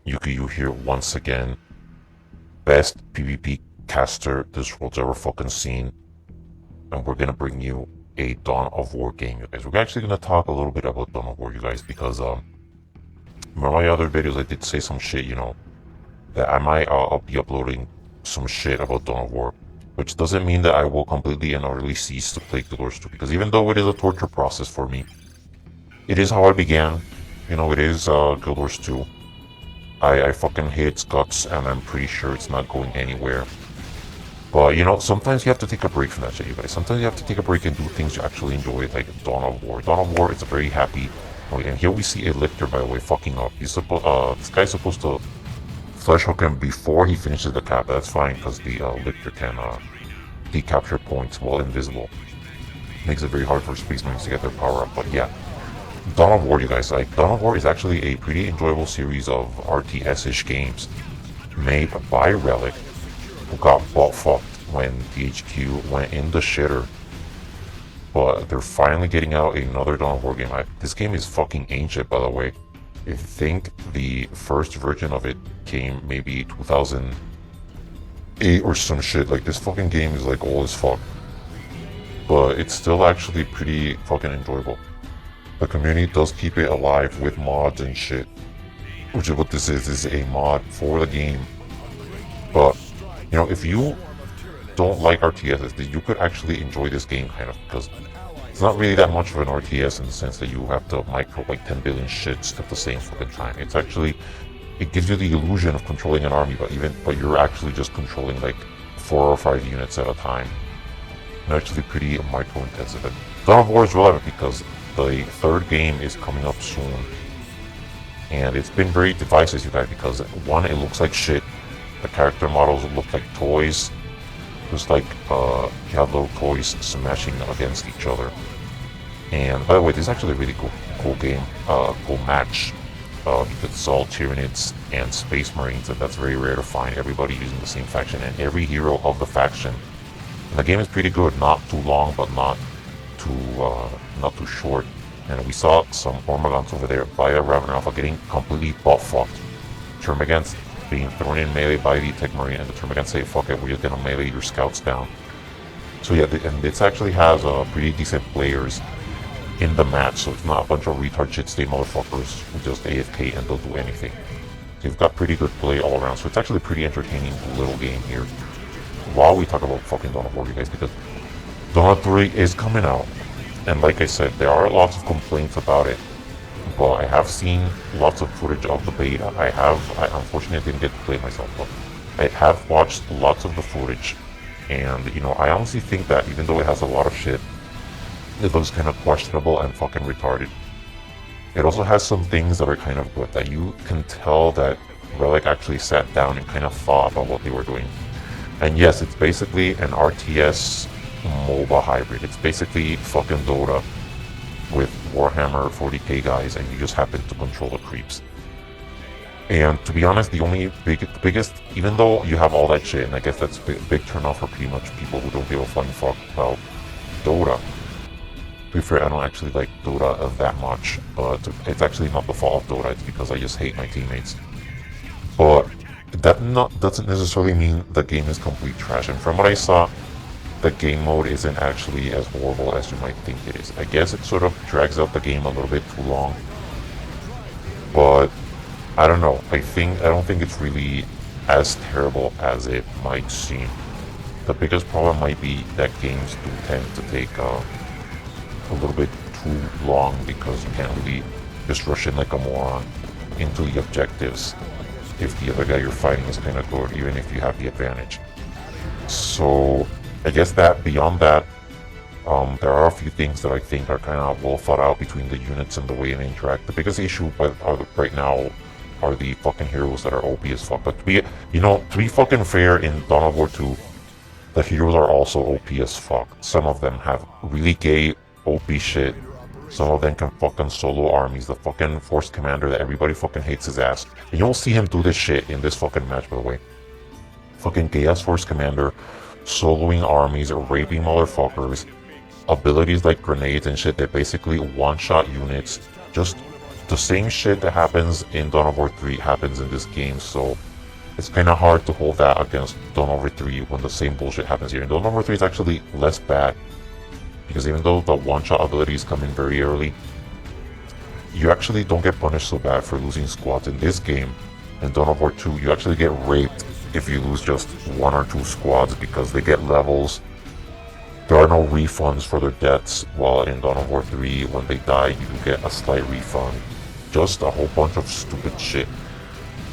Yukiyu here once again. Best PvP caster this world's ever fucking seen. And we're gonna bring you a Dawn of War game, you guys. We're actually gonna talk a little bit about Dawn of War, you guys, because in my other videos I did say some shit, that I'll be uploading some shit about Dawn of War. Which doesn't mean that I will completely and utterly cease to play Guild 2, because even though it is a torture process for me, it is how I began. It is Guild Wars 2. I fucking hate its guts, and I'm pretty sure it's not going anywhere. But, sometimes you have to take a break from that shit, you guys. Sometimes you have to take a break and do things you actually enjoy, like Dawn of War. Dawn of War is a very happy... Oh, and here we see a Lictor, by the way, fucking up. This guy's supposed to flesh hook him before he finishes the cap. That's fine, because the Lictor can decapture points while invisible. Makes it very hard for Space Marines to get their power up, but yeah. Dawn of War, you guys, Dawn of War is actually a pretty enjoyable series of RTS-ish games made by Relic, who got butt fucked when THQ went in the shitter. But they're finally getting out another Dawn of War game. This game is fucking ancient, by the way. I think the first version of it came maybe 2008 or some shit. Like, this fucking game is like old as fuck. But it's still actually pretty fucking enjoyable. The community does keep it alive with mods and shit, which is what this is. This is a mod for the game. But, if you don't like RTSs, you could actually enjoy this game kind of, because it's not really that much of an RTS in the sense that you have to micro like 10 billion shits at the same fucking time. It's actually, it gives you the illusion of controlling an army, but you're actually just controlling like 4 or 5 units at a time. And actually pretty micro intensive. And Dawn of War is relevant because the third game is coming up soon, and it's been very divisive, you guys, because one, it looks like shit. The character models look like toys, just like you have little toys smashing against each other. And by the way, this is actually a really cool game, cool match. It's all Tyranids and Space Marines, and that's very rare to find everybody using the same faction and every hero of the faction. And the game is pretty good, not too long, but not too short. And we saw some Ormagons over there via Raven Alpha getting completely butt fucked. Termagants being thrown in melee by the Tech Marine, and the Termagants say, fuck it, we're just gonna melee your scouts down. So yeah, and this actually has pretty decent players in the match, so it's not a bunch of retard shit state motherfuckers who just AFK and don't do anything. So you've got pretty good play all around, so it's actually a pretty entertaining little game here. While we talk about fucking Dawn of War, you guys, because Dawn of 3 is coming out, and like I said, there are lots of complaints about it, but I have seen lots of footage of the beta. I unfortunately didn't get to play it myself, but I have watched lots of the footage, and I honestly think that even though it has a lot of shit, it looks kind of questionable and fucking retarded. It also has some things that are kind of good, that you can tell that Relic actually sat down and kind of thought about what they were doing. And yes, it's basically an RTS MOBA hybrid. It's basically fucking Dota with Warhammer 40k guys, and you just happen to control the creeps. And to be honest, the biggest, even though you have all that shit, and I guess that's a big turn off for pretty much people who don't give a flying fuck about Dota. To be fair, I don't actually like Dota that much, but it's actually not the fault of Dota, it's because I just hate my teammates. But that doesn't necessarily mean the game is complete trash, and from what I saw, the game mode isn't actually as horrible as you might think it is. I guess it sort of drags out the game a little bit too long, but I don't know. I don't think it's really as terrible as it might seem. The biggest problem might be that games do tend to take a little bit too long, because you can't really just rush in like a moron into the objectives if the other guy you're fighting is kind of good, even if you have the advantage. So I guess that beyond that, there are a few things that I think are kind of well thought out between the units and the way they interact. The biggest issue right now are the fucking heroes that are OP as fuck. But to be fucking fair, in Dawn of War 2, the heroes are also OP as fuck. Some of them have really gay OP shit. Some of them can fucking solo armies. The fucking Force Commander that everybody fucking hates his ass. And you'll see him do this shit in this fucking match, by the way. Fucking gay ass Force Commander, soloing armies, or raping motherfuckers. Abilities like grenades and shit that basically one-shot units. Just the same shit that happens in Dawn of War 3 happens in this game, so it's kind of hard to hold that against Dawn of War 3 when the same bullshit happens here. And Dawn of War 3 is actually less bad, because even though the one-shot abilities come in very early, you actually don't get punished so bad for losing squads in this game. In Dawn of War 2, you actually get raped if you lose just 1 or 2 squads because they get levels. There are no refunds for their deaths, while in Dawn of War 3, when they die, you do get a slight refund. Just a whole bunch of stupid shit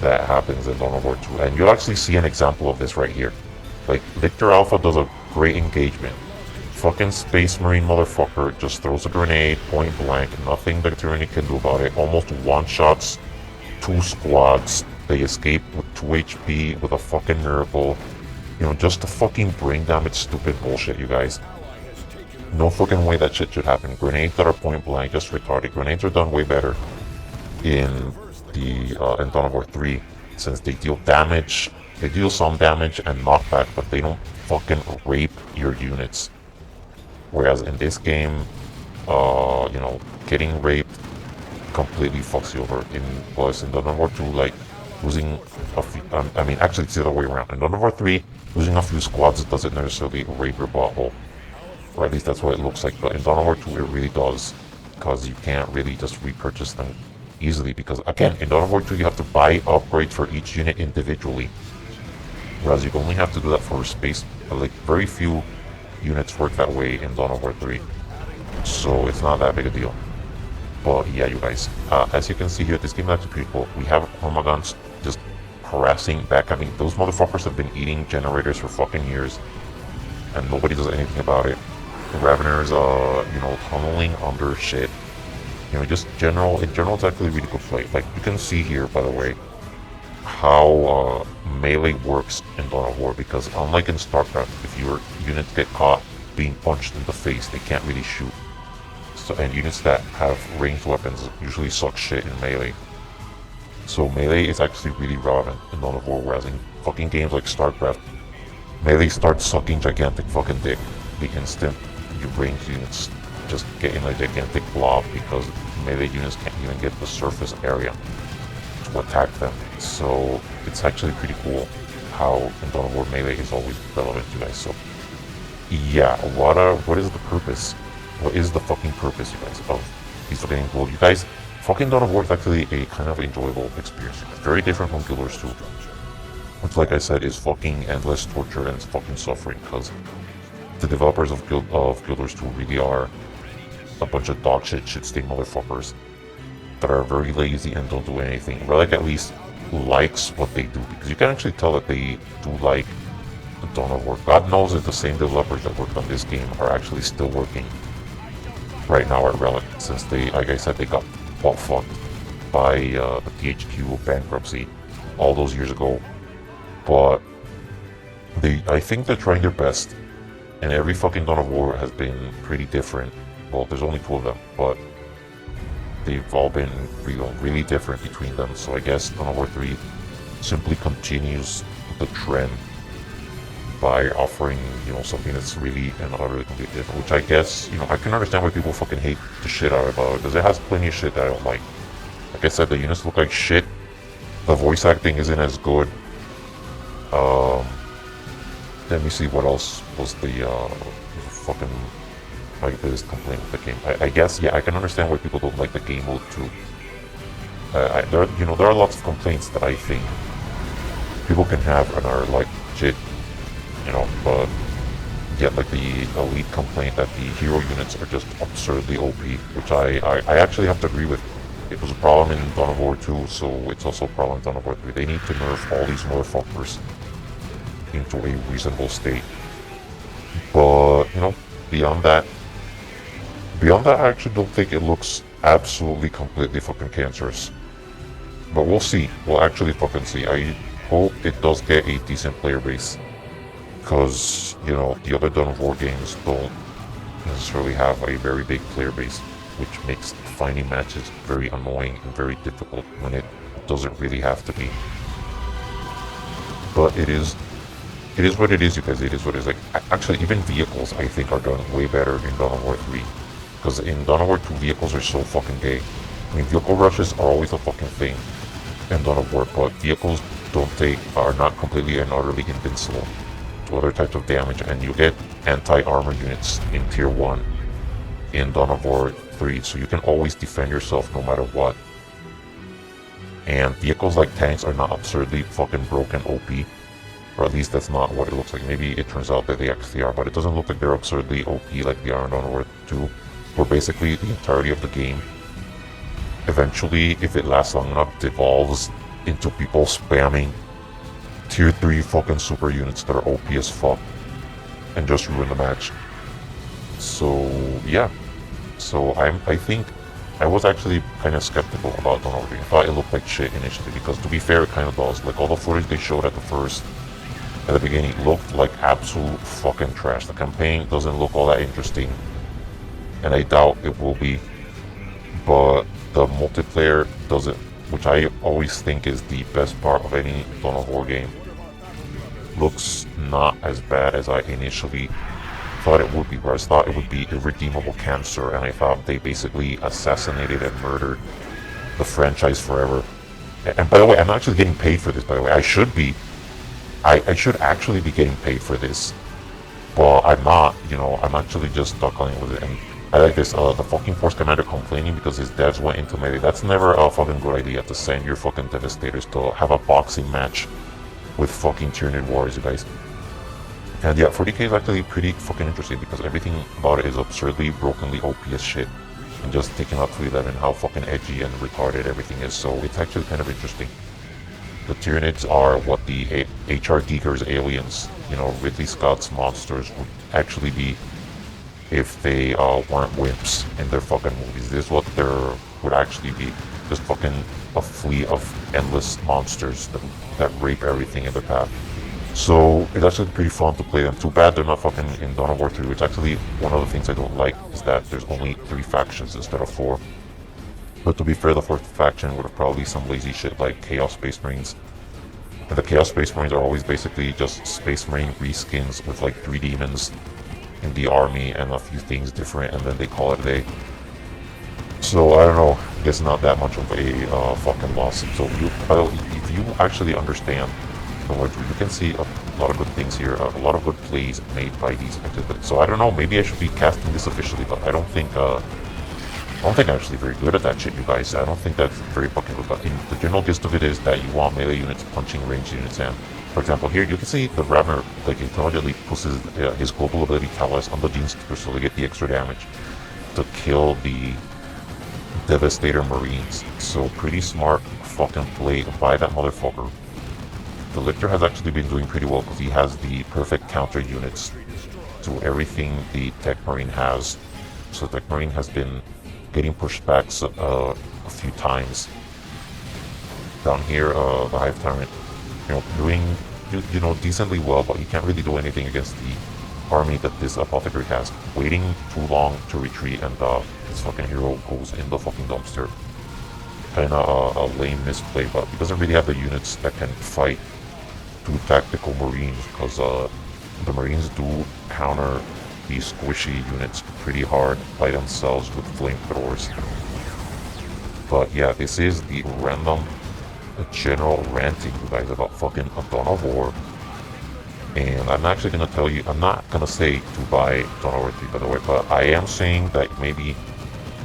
that happens in Dawn of War 2. And you'll actually see an example of this right here. Like, Victor Alpha does a great engagement. Fucking Space Marine motherfucker just throws a grenade, point blank, nothing the Tyranid can do about it. Almost one-shots 2 squads. They escape with 2 HP with a fucking miracle. You know, just to fucking brain damage stupid bullshit, you guys. No fucking way that shit should happen. Grenades that are point blank, just retarded. Grenades are done way better in in Dawn of War 3, since they deal damage. They deal some damage and knockback, but they don't fucking rape your units. Whereas in this game, you know, getting raped completely fucks you over. Plus in Dawn of War 2, like, losing a few, I mean, actually it's the other way around. In Dawn of War 3, losing a few squads doesn't necessarily rape your butthole. Or at least that's what it looks like. But in Dawn of War 2, it really does. Because you can't really just repurchase them easily. Because, again, in Dawn of War 2, you have to buy upgrades for each unit individually. Whereas you only have to do that for space. Like, very few units work that way in Dawn of War 3. So it's not that big a deal. But yeah, you guys, as you can see here, this game is actually pretty cool. We have Hormagaunts just harassing back. I mean, those motherfuckers have been eating generators for fucking years, and nobody does anything about it. The Raveners, you know, tunneling under shit. You know, just in general, it's actually a really good play. Like, you can see here, by the way, how melee works in Dawn of War, because unlike in StarCraft, if your units get caught being punched in the face, they can't really shoot. So, and units that have ranged weapons usually suck shit in melee. So melee is actually really relevant in Dawn of War, whereas in fucking games like StarCraft, melee starts sucking gigantic fucking dick the instant your ranged units just get in a gigantic blob, because melee units can't even get the surface area to attack them. So it's actually pretty cool how in Dawn of War melee is always relevant, you guys. So yeah, what is the purpose? What is the fucking purpose, you guys, of these fucking games? Well, you guys, fucking Dawn of War is actually a kind of enjoyable experience. It's very different from Guild Wars 2, which, like I said, is fucking endless torture and it's fucking suffering, because the developers of Guild Wars 2 really are a bunch of dog shit, shit-stain motherfuckers that are very lazy and don't do anything. Relic at least likes what they do, because you can actually tell that they do like Dawn of War. God knows if the same developers that worked on this game are actually still working right now at Relic, since they, like I said, they got fucked by the THQ bankruptcy all those years ago. But I think they're trying their best, and every fucking Dawn of War has been pretty different. Well, there's only 2 of them, but they've all been really different between them. So I guess Dawn of War 3 simply continues the trend by offering, you know, something that's really and utterly completely different, which I guess, you know, I can understand why people fucking hate the shit out of it, because it has plenty of shit that I don't like. Like I said, the units look like shit, the voice acting isn't as good. Let me see what else was the fucking my biggest complaint with the game. I guess, yeah, I can understand why people don't like the game mode too. There are lots of complaints that I think people can have and are like shit. You know, but yeah, like the elite complaint that the hero units are just absurdly OP, which I actually have to agree with. It was a problem in Dawn of War 2, so it's also a problem in Dawn of War 3. They need to nerf all these motherfuckers into a reasonable state. But, you know, beyond that, I actually don't think it looks absolutely completely fucking cancerous. But we'll see. We'll actually fucking see. I hope it does get a decent player base, because, you know, the other Dawn of War games don't necessarily have a very big player base, which makes finding matches very annoying and very difficult when it doesn't really have to be. But it is what it is, you guys. It is what it is. Like, actually, even vehicles, I think, are done way better in Dawn of War 3. Because in Dawn of War 2, vehicles are so fucking gay. I mean, vehicle rushes are always a fucking thing in Dawn of War, but vehicles are not completely and utterly invincible to other types of damage, and you get anti-armor units in Tier 1 in Dawn of War 3, so you can always defend yourself no matter what. And vehicles like tanks are not absurdly fucking broken OP, or at least that's not what it looks like. Maybe it turns out that they actually are, but it doesn't look like they're absurdly OP like they are in Dawn of War 2, where basically the entirety of the game, eventually, if it lasts long enough, devolves into people spamming Tier 3 fucking super units that are OP as fuck and just ruin the match. So, yeah. So, I think I was actually kind of skeptical about Dawn of War. I thought it looked like shit initially, because to be fair, it kind of does. Like, all the footage they showed at the beginning looked like absolute fucking trash. The campaign doesn't look all that interesting, and I doubt it will be. But the multiplayer doesn't, which I always think is the best part of any Dawn of War game, looks not as bad as I initially thought it would be, where I thought it would be irredeemable cancer, and I thought they basically assassinated and murdered the franchise forever. And by the way, I'm not actually getting paid for this, by the way. I should be. I should actually be getting paid for this. But I'm not, I'm actually just duckling with it. And I like this, the fucking Force Commander complaining because his devs went into melee. That's never a fucking good idea, to send your fucking Devastators to have a boxing match with fucking Tyranid warriors, you guys. And yeah, 40k is actually pretty fucking interesting because everything about it is absurdly, brokenly OP as shit. And just taking up to 11 how fucking edgy and retarded everything is, so it's actually kind of interesting. The Tyranids are what the H.R. Giger's aliens, Ridley Scott's monsters, would actually be if they weren't wimps in their fucking movies. This is what there would actually be. Just fucking a fleet of endless monsters that rape everything in their path. So it's actually pretty fun to play them. Too bad they're not fucking in Dawn of War 3, which actually one of the things I don't like is that there's only 3 factions instead of 4. But to be fair, the 4th faction would have probably some lazy shit like Chaos Space Marines. And the Chaos Space Marines are always basically just Space Marine reskins with like 3 demons in the army and a few things different, and then they call it a day. So I don't know, I guess not that much of a fucking loss. So if you actually understand the word, you can see a lot of good things here, a lot of good plays made by these actors. So I don't know, maybe I should be casting this officially, but I don't think I'm actually very good at that shit, you guys. I don't think that's very fucking good. But the general gist of it is that you want melee units punching ranged units, and for example, here you can see the Ravner intelligently puts his global ability Talos on the Gene Stealer so they get the extra damage to kill the Devastator Marines. So pretty smart fucking play by that motherfucker. The Lictor has actually been doing pretty well because he has the perfect counter units to everything the Tech Marine has. So Tech Marine has been getting pushed back a few times. Down here, the Hive Tyrant, doing decently well, but he can't really do anything against the army that this Apothecary has. Waiting too long to retreat, and this fucking hero goes in the fucking dumpster. Kinda a lame misplay, but he doesn't really have the units that can fight 2 tactical Marines, because the Marines do counter these squishy units pretty hard by themselves with flamethrowers. But yeah, this is the random general ranting, you guys, about fucking a Dawn of War. And I'm actually gonna tell you, I'm not gonna say to buy Dawn of War 3, by the way, but I am saying that maybe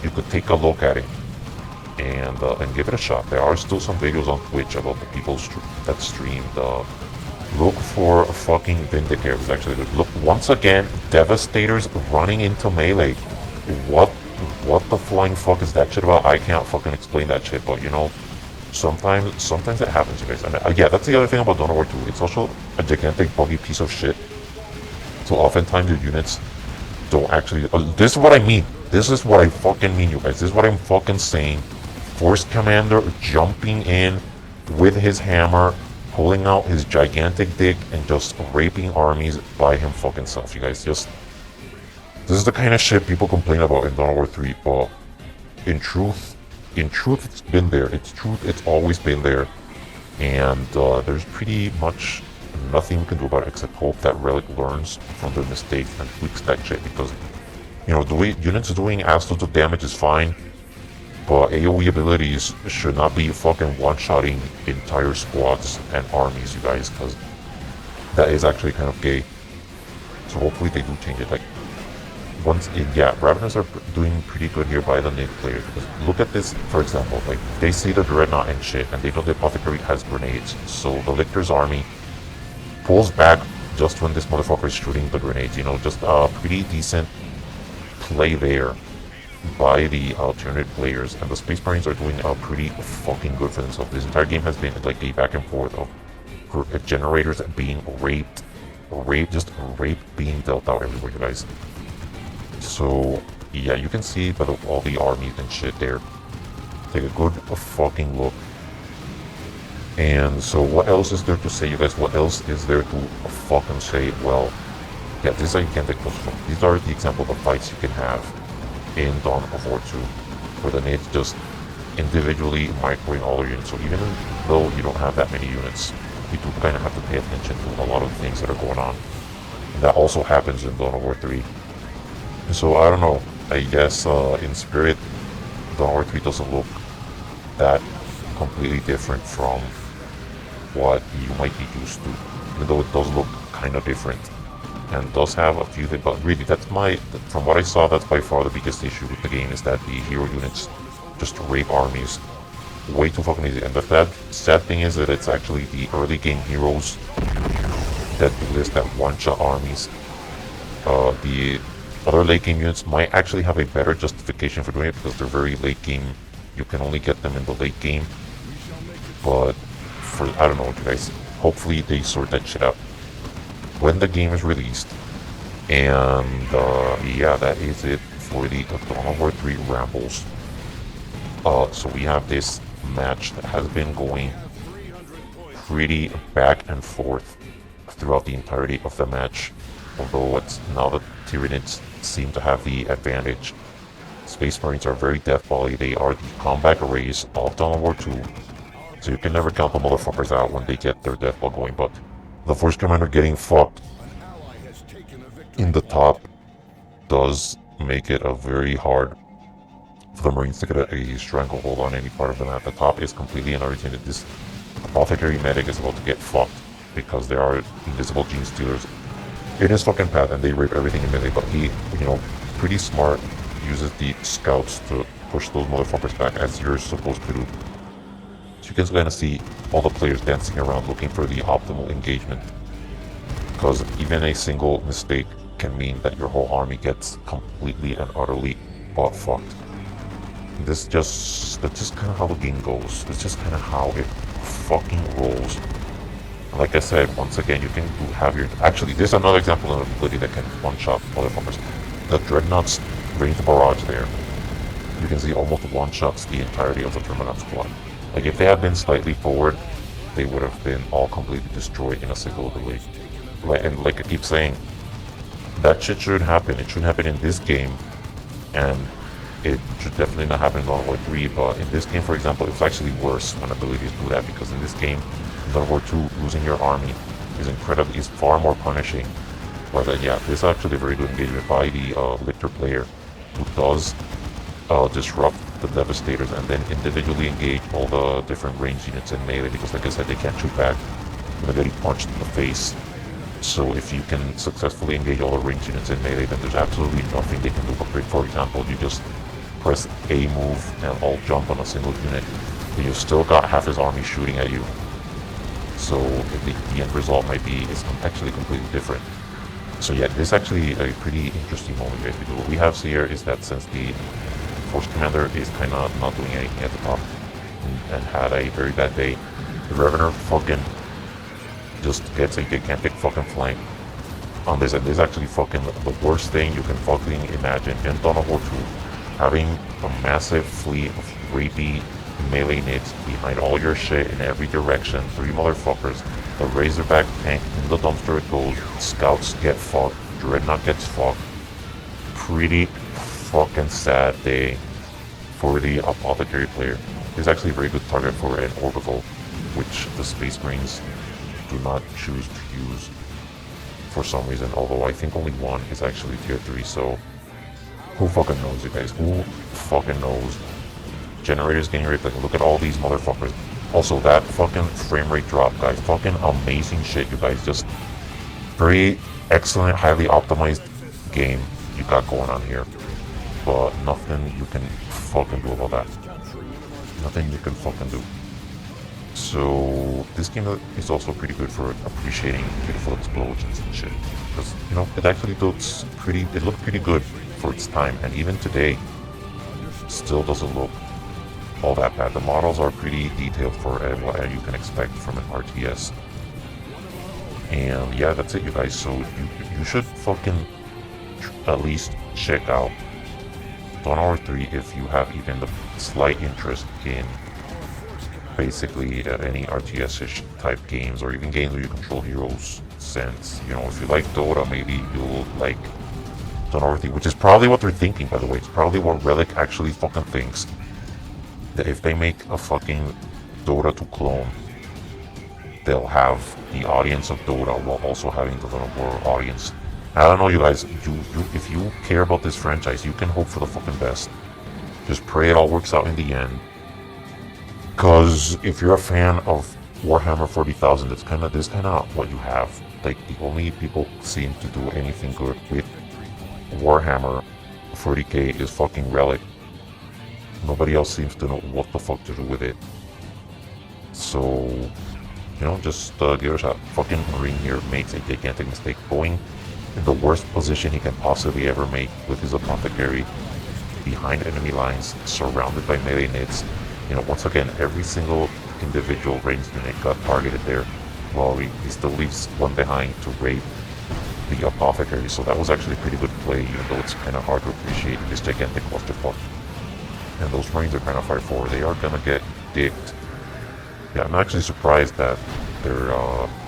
you could take a look at it and give it a shot. There are still some videos on Twitch about the people that streamed. Look for fucking Vindicators, actually. Look, once again, Devastators running into melee. What the flying fuck is that shit about? I can't fucking explain that shit, but sometimes it happens, you guys. And yeah, that's the other thing about Dawn of War 2. It's also a gigantic buggy piece of shit. So oftentimes your units don't actually... this is what I mean. This is what I fucking mean, you guys. This is what I'm fucking saying. Force Commander jumping in with his hammer, pulling out his gigantic dick, and just raping armies by him fucking self, you guys. This is the kind of shit people complain about in Dawn of War 3, but in truth, it's been there. It's always been there. And there's pretty much nothing we can do about it except hope that Relic learns from their mistakes and tweaks that shit, because, the way units doing absolute damage is fine, But AoE abilities should not be fucking one-shotting entire squads and armies, you guys, because that is actually kind of gay. So hopefully they do change it. Like, yeah, Ravenous are doing pretty good here by the mid players. Because look at this, for example, like, they see the Dreadnought and shit, and they know the Apothecary has grenades. So the Lictor's army pulls back just when this motherfucker is shooting the grenades. You know, just a pretty decent play there by the Tyranid players, and the Space Marines are doing pretty fucking good for themselves. This entire game has been like a back and forth of generators being raped, just rape being dealt out everywhere, you guys. So yeah, you can see by all the armies and shit there. Take a good fucking look. And so what else is there to say, you guys? What else is there to fucking say? Well, yeah, this is how you can take those. These are the example of fights you can have in Dawn of War 2, where the nades just individually microing all your units. So even though you don't have that many units, you do kind of have to pay attention to a lot of the things that are going on. And that also happens in Dawn of War 3. So I don't know, I guess in spirit, Dawn of War 3 doesn't look that completely different from what you might be used to, even though it does look kind of different and does have a few things. But really, from what I saw, that's by far the biggest issue with the game, is that the hero units just rape armies way too fucking easy. And the sad thing is that it's actually the early game heroes that do this, that one-shot armies. The other late game units might actually have a better justification for doing it because they're very late game. You can only get them in the late game. But I don't know, you guys, hopefully they sort that shit out when the game is released. And yeah, that is it for the Dawn of War 3 rambles. So we have this match that has been going pretty back and forth throughout the entirety of the match, although it's now the Tyranids seem to have the advantage. Space Marines are very deathbally. They are the combat arrays of Dawn of War 2, so you can never count the motherfuckers out when they get their deathball going. But the Force Commander getting fucked in the top does make it a very hard for the Marines to get a stranglehold on any part of the map. The top is completely unoriented. This Apothecary Medic is about to get fucked because there are invisible Gene Stealers in his fucking path, and they rape everything in melee. But he, you know, pretty smart, uses the scouts to push those motherfuckers back as you're supposed to do. So you can kind of see all the players dancing around looking for the optimal engagement, because even a single mistake can mean that your whole army gets completely and utterly butt fucked. That's just kind of how the game goes. It's just kind of how it fucking rolls. And like I said, once again, you can have your... Actually, there's another example of an ability that can one-shot motherfuckers. The Dreadnoughts range barrage there. You can see almost one-shots the entirety of the Dreadnought squad. Like, if they had been slightly forward, they would have been all completely destroyed in a single ability. And like I keep saying, that shit should happen. It should happen in this game, and it should definitely not happen in Dawn of War 3, but in this game, for example, it's actually worse when abilities do that, because in this game, in Dawn of War 2, losing your army is far more punishing. But yeah, this is actually a very good engagement by the Lictor player, who does disrupt the Devastators and then individually engage all the different range units in melee, because like I said, they can't shoot back when they're getting punched in the face. So if you can successfully engage all the range units in melee, then there's absolutely nothing they can do. But for example, you just press A move and all jump on a single unit, and you've still got half his army shooting at you. So the end result might be actually completely different. So yeah, this is actually a pretty interesting moment, guys, because what we have here is that since the Force Commander is kind of not doing anything at the top and had a very bad day, the Revenant fucking just gets a gigantic fucking flank on this, and this is actually fucking the worst thing you can fucking imagine in Dawn of War 2. Having a massive fleet of rapey melee nits behind all your shit in every direction, 3 motherfuckers, the Razorback tank in the dumpster it goes, scouts get fucked, Dreadnought gets fucked. Pretty fucking sad day for the Apothecary player. It's actually a very good target for an orbital, which the Space Marines do not choose to use for some reason, although I think only one is actually tier 3, so who fucking knows, you guys? Who fucking knows? generators getting ripped. Like, look at all these motherfuckers. Also, that fucking frame rate drop, guys. Fucking amazing shit, you guys. Just very excellent, highly optimized game you got going on here. But nothing you can fucking do about that. Nothing you can fucking do. So this game is also pretty good for appreciating beautiful explosions and shit. Because, you know, it actually looks pretty, it looked pretty good for its time. And even today, still doesn't look all that bad. The models are pretty detailed for what you can expect from an RTS. And yeah, that's it, you guys. So you should fucking at least check out Dawn of War 3 if you have even the slight interest in basically any RTS-ish type games, or even games where you control heroes. Since, you know, if you like Dota, maybe you'll like Dawn of War 3, which is probably what they're thinking, by the way. It's probably what Relic actually fucking thinks. That if they make a fucking Dota 2 clone, they'll have the audience of Dota while also having the Dawn of War audience. I don't know, you guys. If you care about this franchise, you can hope for the fucking best. Just pray it all works out in the end. Because if you're a fan of Warhammer 40,000, this kind of what you have. Like, the only people seem to do anything good with Warhammer 40k is fucking Relic. Nobody else seems to know what the fuck to do with it. So, you know, just give it a shot. Fucking Marine here makes a gigantic mistake, going in the worst position he can possibly ever make with his Apothecary, behind enemy lines, surrounded by melee nits. You know, once again, every single individual ranged unit got targeted there, while he still leaves one behind to raid the Apothecary. So that was actually pretty good play, even though it's kind of hard to appreciate this gigantic clusterfuck. And those Marines are kind of fire forward. They are gonna get dicked. Yeah, I'm actually surprised that they're,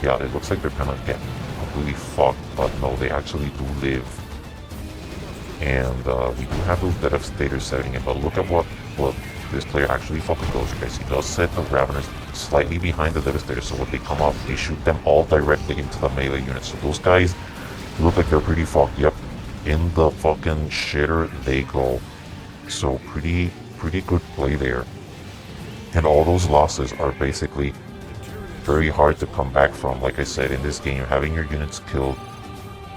yeah, it looks like they're kind of getting completely fucked, but no, they actually do live. And we do have those Devastators setting in, but look at what this player actually fucking does, you guys. He does set the Raveners slightly behind the Devastators, so when they come up, they shoot them all directly into the melee units. So those guys look like they're pretty fucked. Yep, in the fucking shitter they go. So pretty good play there. And all those losses are basically very hard to come back from. Like I said, in this game, having your units killed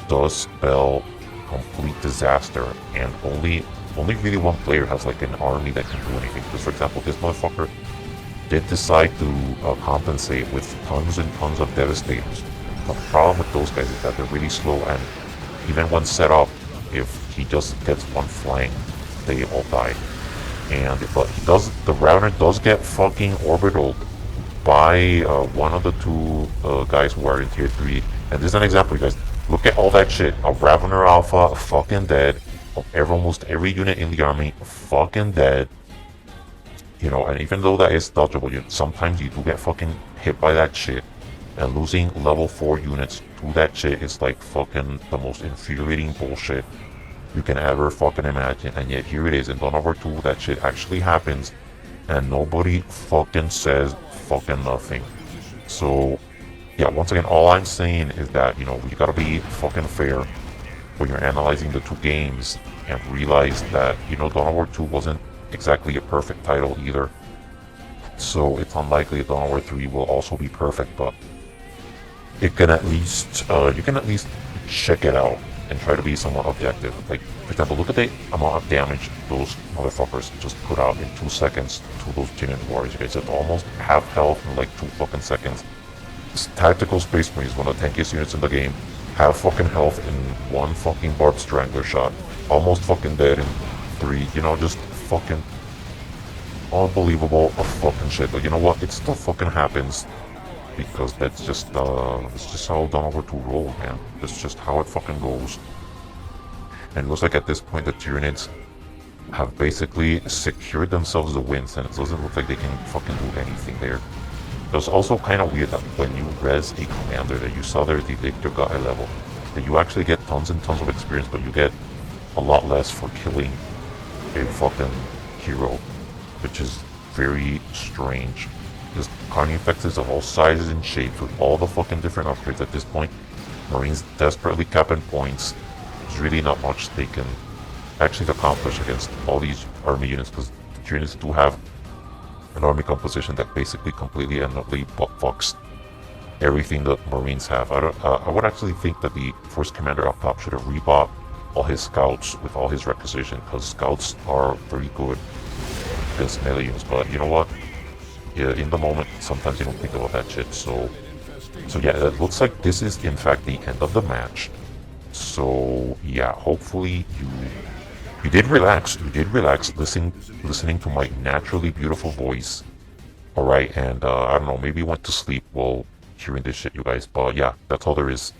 does spell complete disaster, and only really one player has like an army that can do anything. Because, for example, this motherfucker did decide to compensate with tons and tons of Devastators. The problem with those guys is that they're really slow, and even when set up, if he just gets one flank, they all die. But the Ravener does get fucking orbitaled by one of the two guys who are in tier 3. And this is an example, you guys. Look at all that shit. A Ravener Alpha fucking dead. Almost every unit in the army fucking dead. You know, and even though that is dodgeable, sometimes you do get fucking hit by that shit. And losing level 4 units to that shit is like fucking the most infuriating bullshit you can ever fucking imagine. And yet here it is in Dawn of War 2, that shit actually happens, and nobody fucking says fucking nothing. So yeah, once again, all I'm saying is that, you know, you gotta be fucking fair when you're analyzing the two games, and realize that, you know, Dawn of War 2 wasn't exactly a perfect title either. So it's unlikely Dawn of War 3 will also be perfect, but it can at least you can at least check it out and try to be somewhat objective. Like, for example, look at the amount of damage those motherfuckers just put out in 2 seconds to those Tyranids warriors. It's at almost half health in like 2 fucking seconds. Tactical Space Marines, one of the tankiest units in the game, have fucking health in 1 fucking Barbed Strangler shot. Almost fucking dead in 3, you know, just fucking unbelievable fucking shit. But you know what? It still fucking happens. Because that's just, it's just how Dawn of War 2 rolled, man. That's just how it fucking goes. And it looks like at this point the Tyranids have basically secured themselves the wins, and it doesn't look like they can fucking do anything there. It was also kind of weird that when you res a commander, that you saw there the Victor got a level, that you actually get tons and tons of experience, but you get a lot less for killing a fucking hero, which is very strange. Just Carney Infectors of all sizes and shapes with all the fucking different upgrades at this point. Marines desperately capping points. There's really not much they can actually accomplish against all these army units, because the Tyranids do have an army composition that basically completely and utterly fucks everything that Marines have. I would actually think that the Force Commander up top should have rebought all his scouts with all his requisition, because scouts are very good against melee units. But you know what? Yeah, in the moment, sometimes you don't think about that shit. So yeah, it looks like this is in fact the end of the match. So yeah, hopefully you did relax. You did relax listening to my naturally beautiful voice. Alright, and I don't know, maybe went to sleep while hearing this shit, you guys. But yeah, that's all there is.